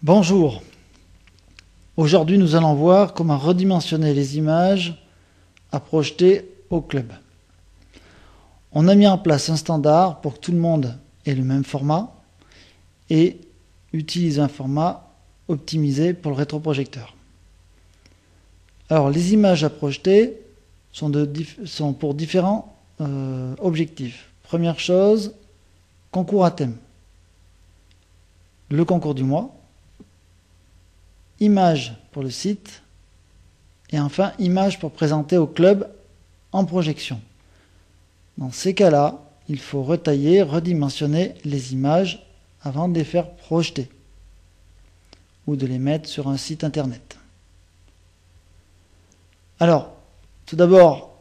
Bonjour, aujourd'hui nous allons voir comment redimensionner les images à projeter au club. On a mis en place un standard pour que tout le monde ait le même format et utilise un format optimisé pour le rétroprojecteur. Alors les images à projeter sont pour différents objectifs. Première chose, concours à thème. Le concours du mois. Image pour le site, et enfin image pour présenter au club en projection. Dans ces cas-là, il faut retailler, redimensionner les images avant de les faire projeter ou de les mettre sur un site internet. Alors, tout d'abord,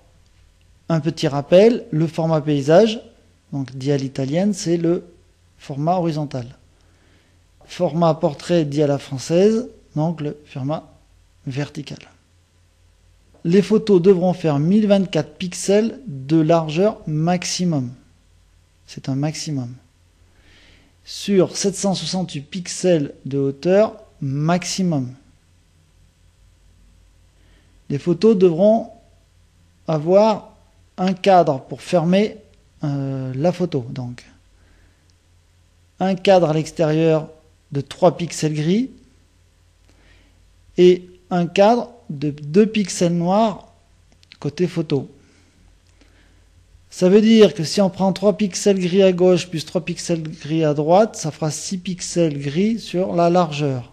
un petit rappel, le format paysage, donc dit à l'italienne, c'est le format horizontal. Format portrait dit à la française, donc le format vertical. Les photos devront faire 1024 pixels de largeur maximum. C'est un maximum. Sur 768 pixels de hauteur maximum. Les photos devront avoir un cadre pour fermer la photo. Donc, un cadre à l'extérieur de 3 pixels gris et un cadre de 2 pixels noirs côté photo. Ça veut dire que si on prend 3 pixels gris à gauche plus 3 pixels gris à droite, ça fera 6 pixels gris sur la largeur.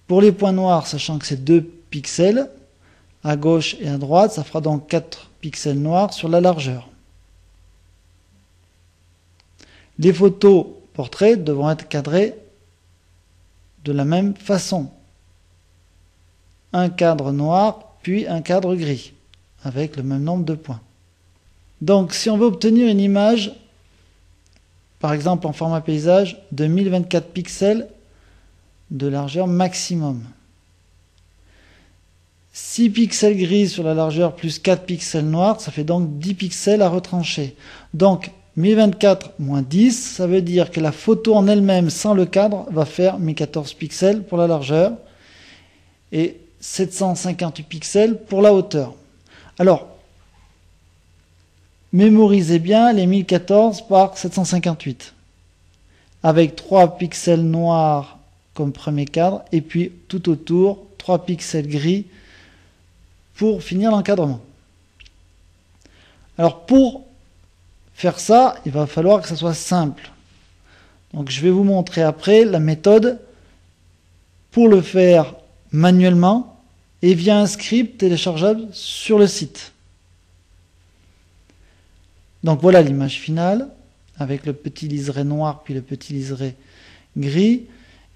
Pour les points noirs, sachant que c'est 2 pixels à gauche et à droite, ça fera donc 4 pixels noirs sur la largeur. Les photos portraits devront être cadrées de la même façon. Un cadre noir, puis un cadre gris, avec le même nombre de points. Donc, si on veut obtenir une image, par exemple en format paysage, de 1024 pixels de largeur maximum. 6 pixels gris sur la largeur plus 4 pixels noirs, ça fait donc 10 pixels à retrancher. Donc, 1024 moins 10, ça veut dire que la photo en elle-même, sans le cadre, va faire 1014 pixels pour la largeur. Et 758 pixels pour la hauteur. Alors, mémorisez bien les 1014 par 758. Avec 3 pixels noirs comme premier cadre, et puis tout autour, 3 pixels gris pour finir l'encadrement. Alors, pour faire ça, il va falloir que ça soit simple. Donc, je vais vous montrer après la méthode pour le faire manuellement et via un script téléchargeable sur le site. Donc voilà l'image finale avec le petit liseré noir puis le petit liseré gris.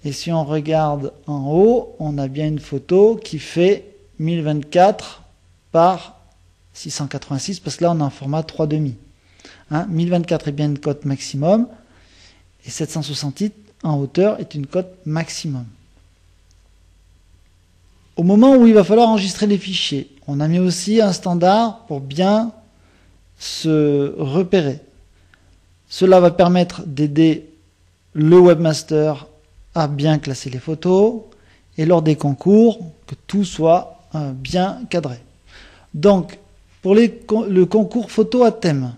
Et si on regarde en haut, on a bien une photo qui fait 1024 par 686 parce que là on est en format 3,5. 1024 est bien une cote maximum et 768 en hauteur est une cote maximum. Au moment où il va falloir enregistrer les fichiers, on a mis aussi un standard pour bien se repérer. Cela va permettre d'aider le webmaster à bien classer les photos et lors des concours, que tout soit bien cadré. Donc, pour le concours photo à thème,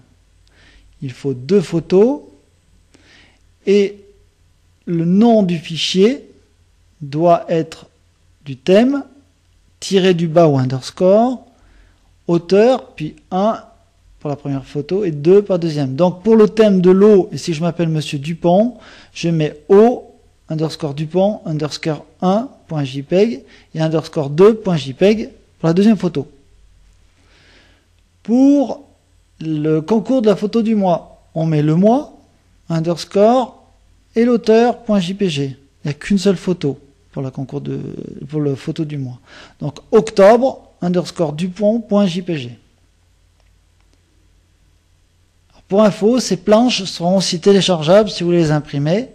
il faut 2 photos et le nom du fichier doit être du thème, tiré du bas ou underscore, hauteur, puis 1 pour la première photo et 2 par deuxième. Donc pour le thème de l'eau, et si je m'appelle Monsieur Dupont, je mets eau, underscore Dupont, underscore 1.jpeg et underscore 2.jpeg pour la deuxième photo. Pour le concours de la photo du mois, on met le mois, underscore et l'auteur.jpg. Il n'y a qu'une seule photo pour la photo du mois. Donc octobre underscore dupont.jpg. Pour info, ces planches seront aussi téléchargeables si vous les imprimez,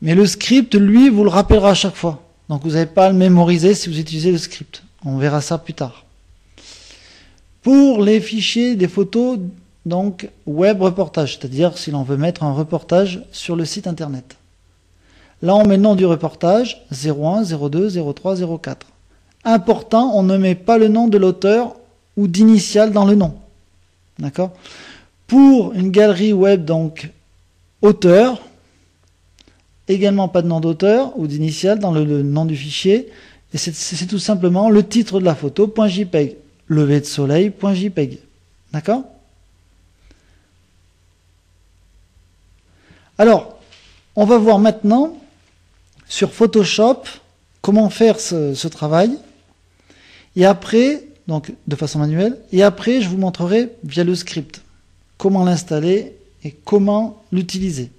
mais le script, lui, vous le rappellera à chaque fois. Donc vous n'avez pas à le mémoriser si vous utilisez le script. On verra ça plus tard. Pour les fichiers des photos, donc web reportage, c'est-à-dire si l'on veut mettre un reportage sur le site internet. Là, on met le nom du reportage, 01, 02, 03, 04. Important, on ne met pas le nom de l'auteur ou d'initial dans le nom. D'accord? Pour une galerie web, donc, auteur, également pas de nom d'auteur ou d'initial dans le nom du fichier. Et c'est tout simplement le titre de la photo, .jpeg. Lever de soleil, .jpeg. D'accord? Alors, on va voir maintenant sur Photoshop comment faire ce travail. Et après, donc de façon manuelle, et après je vous montrerai via le script comment l'installer et comment l'utiliser.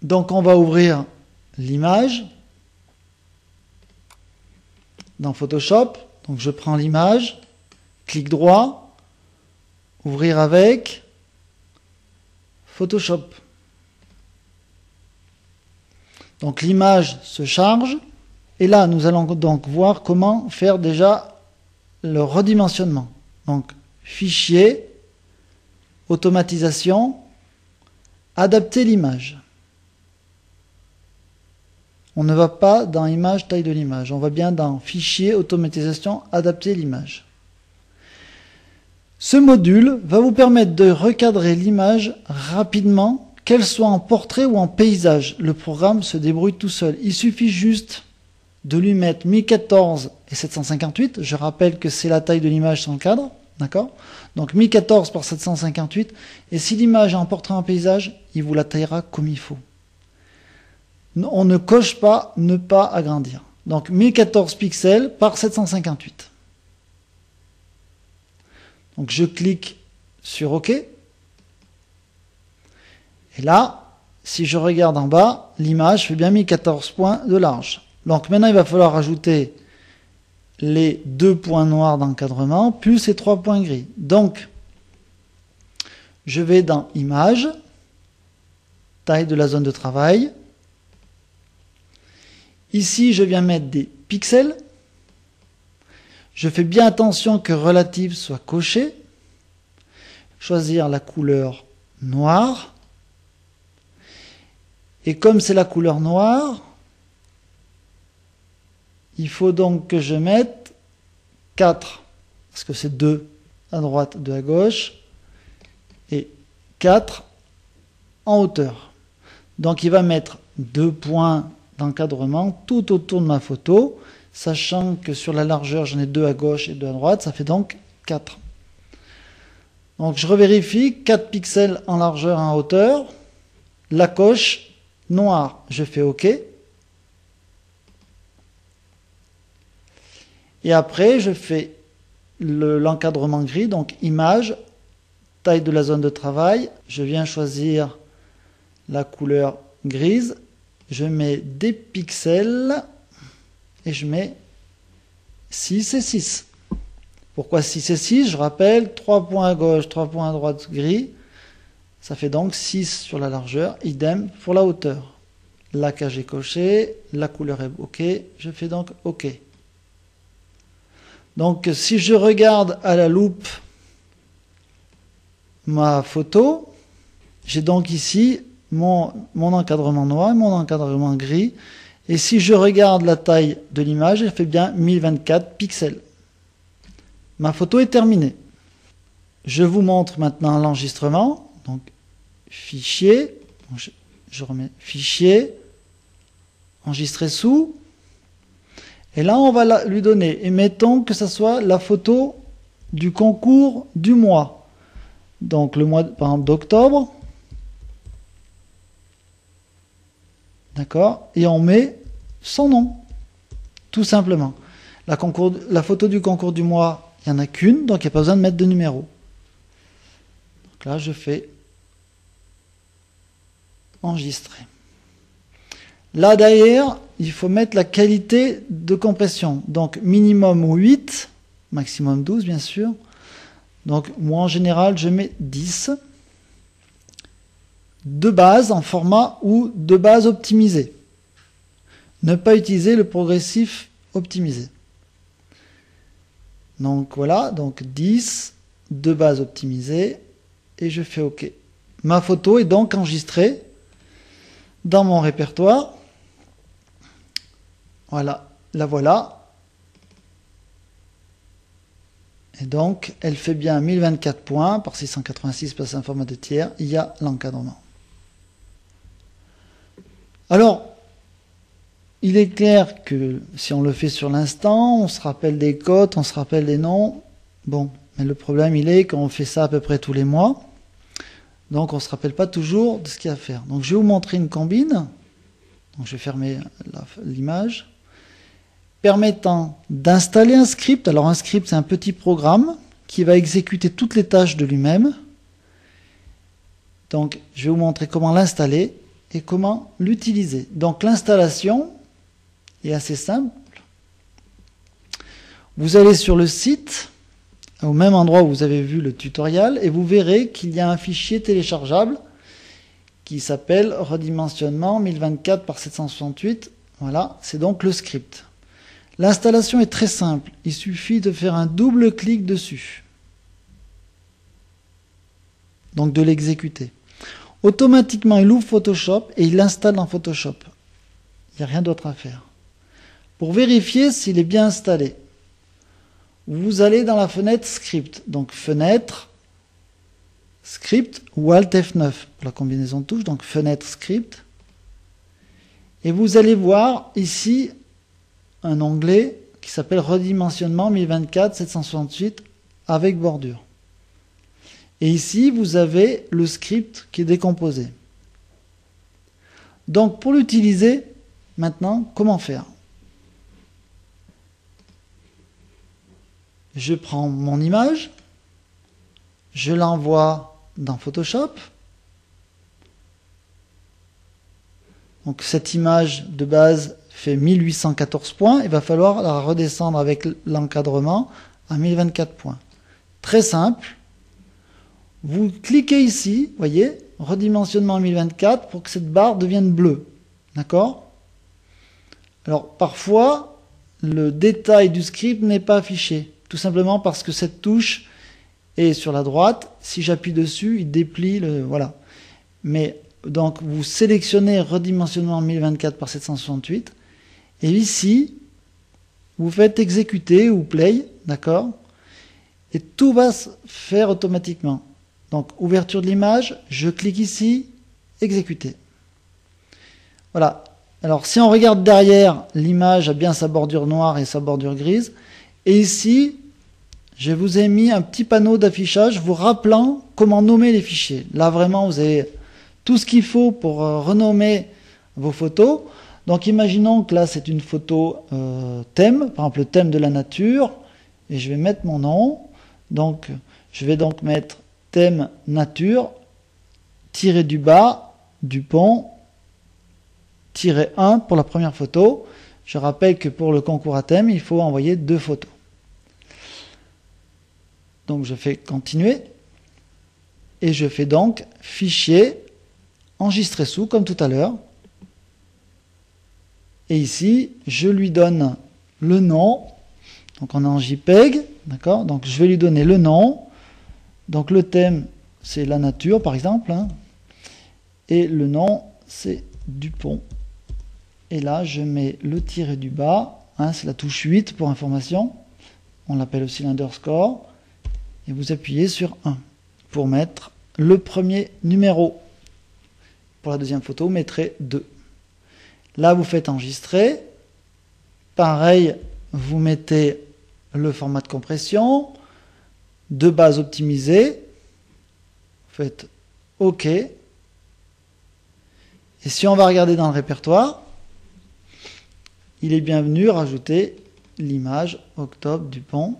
Donc on va ouvrir l'image dans Photoshop. Donc je prends l'image, clic droit, ouvrir avec Photoshop. Donc l'image se charge. Et là, nous allons donc voir comment faire déjà le redimensionnement. Donc, fichier, automatisation, adapter l'image. On ne va pas dans image, taille de l'image. On va bien dans fichier, automatisation, adapter l'image. Ce module va vous permettre de recadrer l'image rapidement, qu'elle soit en portrait ou en paysage. Le programme se débrouille tout seul. Il suffit juste de lui mettre 1014 et 758. Je rappelle que c'est la taille de l'image sans cadre. D'accord? Donc 1014 par 758. Et si l'image est en portrait en paysage, il vous la taillera comme il faut. On ne coche pas ne pas agrandir. Donc 1014 pixels par 758. Donc je clique sur OK. Et là, si je regarde en bas, l'image fait bien 1014 points de large. Donc maintenant, il va falloir ajouter les 2 points noirs d'encadrement, plus les 3 points gris. Donc, je vais dans Image, taille de la zone de travail. Ici, je viens mettre des pixels. Je fais bien attention que relative soit cochée. Choisir la couleur noire. Et comme c'est la couleur noire, il faut donc que je mette 4, parce que c'est 2 à droite, 2 à gauche, et 4 en hauteur. Donc il va mettre 2 points d'encadrement tout autour de ma photo, sachant que sur la largeur, j'en ai 2 à gauche et 2 à droite, ça fait donc 4. Donc je revérifie, 4 pixels en largeur et en hauteur, la coche noire, je fais OK. Et après, je fais l'encadrement gris, donc image, taille de la zone de travail. Je viens choisir la couleur grise. Je mets des pixels et je mets 6 et 6. Pourquoi 6 et 6? Je rappelle, 3 points à gauche, 3 points à droite gris. Ça fait donc 6 sur la largeur, idem pour la hauteur. La cage est cochée, la couleur est OK. Je fais donc OK. Donc, si je regarde à la loupe ma photo, j'ai donc ici mon encadrement noir et mon encadrement gris. Et si je regarde la taille de l'image, elle fait bien 1024 pixels. Ma photo est terminée. Je vous montre maintenant l'enregistrement. Donc, fichier, je remets fichier, enregistrer sous. Et là, on va lui donner, et mettons que ce soit la photo du concours du mois. Donc, le mois, par exemple, d'octobre. D'accord? Et on met son nom, tout simplement. La photo du concours du mois, il n'y en a qu'une, donc il n'y a pas besoin de mettre de numéro. Donc là, je fais enregistrer. Là, derrière, il faut mettre la qualité de compression. Donc, minimum 8, maximum 12, bien sûr. Donc, moi, en général, je mets 10. De base en format ou de base optimisé. Ne pas utiliser le progressif optimisé. Donc, voilà. Donc, 10, de base optimisé. Et je fais OK. Ma photo est donc enregistrée. dans mon répertoire. Voilà, la voilà. Et donc, elle fait bien 1024 points par 686 parce que c'est un format de tiers. Il y a l'encadrement. Alors, il est clair que si on le fait sur l'instant, on se rappelle des cotes, on se rappelle des noms. Bon, mais le problème, il est qu'on fait ça à peu près tous les mois. Donc, on ne se rappelle pas toujours de ce qu'il y a à faire. Donc, je vais vous montrer une combine. Donc, je vais fermer l'image. Permettant d'installer un script. Alors, un script, c'est un petit programme qui va exécuter toutes les tâches de lui-même. Donc, je vais vous montrer comment l'installer et comment l'utiliser. Donc, l'installation est assez simple. Vous allez sur le site, au même endroit où vous avez vu le tutoriel, et vous verrez qu'il y a un fichier téléchargeable qui s'appelle redimensionnement 1024 par 768. Voilà, c'est donc le script. L'installation est très simple. Il suffit de faire un double clic dessus. Donc de l'exécuter. Automatiquement, il ouvre Photoshop et il l'installe dans Photoshop. Il n'y a rien d'autre à faire. Pour vérifier s'il est bien installé, vous allez dans la fenêtre Script. Donc fenêtre, Script ou Alt F9 pour la combinaison de touches. Donc fenêtre Script. Et vous allez voir ici un onglet qui s'appelle Redimensionnement 1024 768 avec bordure. Et ici, vous avez le script qui est décomposé. Donc, pour l'utiliser, maintenant, comment faire? Je prends mon image, je l'envoie dans Photoshop. Donc, cette image de base fait 1814 points. Il va falloir la redescendre avec l'encadrement à 1024 points. Très simple. Vous cliquez ici, voyez, redimensionnement 1024 pour que cette barre devienne bleue. D'accord? Alors, parfois, le détail du script n'est pas affiché. Tout simplement parce que cette touche est sur la droite. Si j'appuie dessus, il déplie le... Voilà. Mais, donc, vous sélectionnez redimensionnement 1024 par 768. Et ici, vous faites exécuter ou play. D'accord? Et tout va se faire automatiquement. Donc, ouverture de l'image, je clique ici, exécuter. Voilà. Alors, si on regarde derrière, l'image a bien sa bordure noire et sa bordure grise. Et ici, je vous ai mis un petit panneau d'affichage vous rappelant comment nommer les fichiers. Là, vraiment, vous avez tout ce qu'il faut pour renommer vos photos. Donc, imaginons que là, c'est une photo thème, par exemple le thème de la nature. Et je vais mettre mon nom. Donc, je vais donc mettre thème nature, tiré du bas, Dupont, tiré 1 pour la première photo. Je rappelle que pour le concours à thème, il faut envoyer 2 photos. Donc je fais continuer. Et je fais donc fichier, enregistrer sous, comme tout à l'heure. Et ici, je lui donne le nom. Donc on est en JPEG, d'accord? Donc je vais lui donner le nom. Donc le thème, c'est la nature, par exemple. Hein, et le nom, c'est Dupont. Et là, je mets le tiré du bas. Hein, c'est la touche 8 pour information. On l'appelle aussi l'underscore. Et vous appuyez sur 1 pour mettre le premier numéro. Pour la deuxième photo, vous mettrez 2. Là, vous faites enregistrer. Pareil, vous mettez le format de compression. De base optimisée, vous faites OK. Et si on va regarder dans le répertoire, il est bienvenu rajouter l'image Octobre Dupont.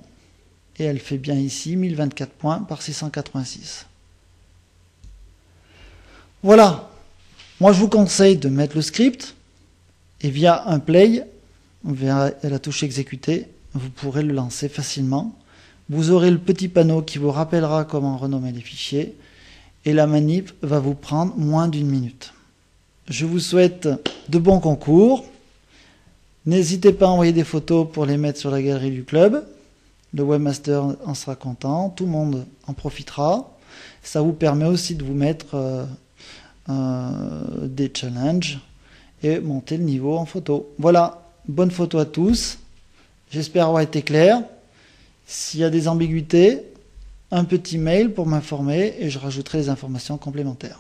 Et elle fait bien ici 1024 points par 686. Voilà. Moi, je vous conseille de mettre le script. Et via un play, via la touche exécuter, vous pourrez le lancer facilement. Vous aurez le petit panneau qui vous rappellera comment renommer les fichiers et la manip va vous prendre moins d'1 minute. Je vous souhaite de bons concours. N'hésitez pas à envoyer des photos pour les mettre sur la galerie du club. Le webmaster en sera content, tout le monde en profitera. Ça vous permet aussi de vous mettre des challenges et monter le niveau en photo. Voilà, bonne photo à tous. J'espère avoir été clair. S'il y a des ambiguïtés, un petit mail pour m'informer et je rajouterai les informations complémentaires.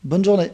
Bonne journée.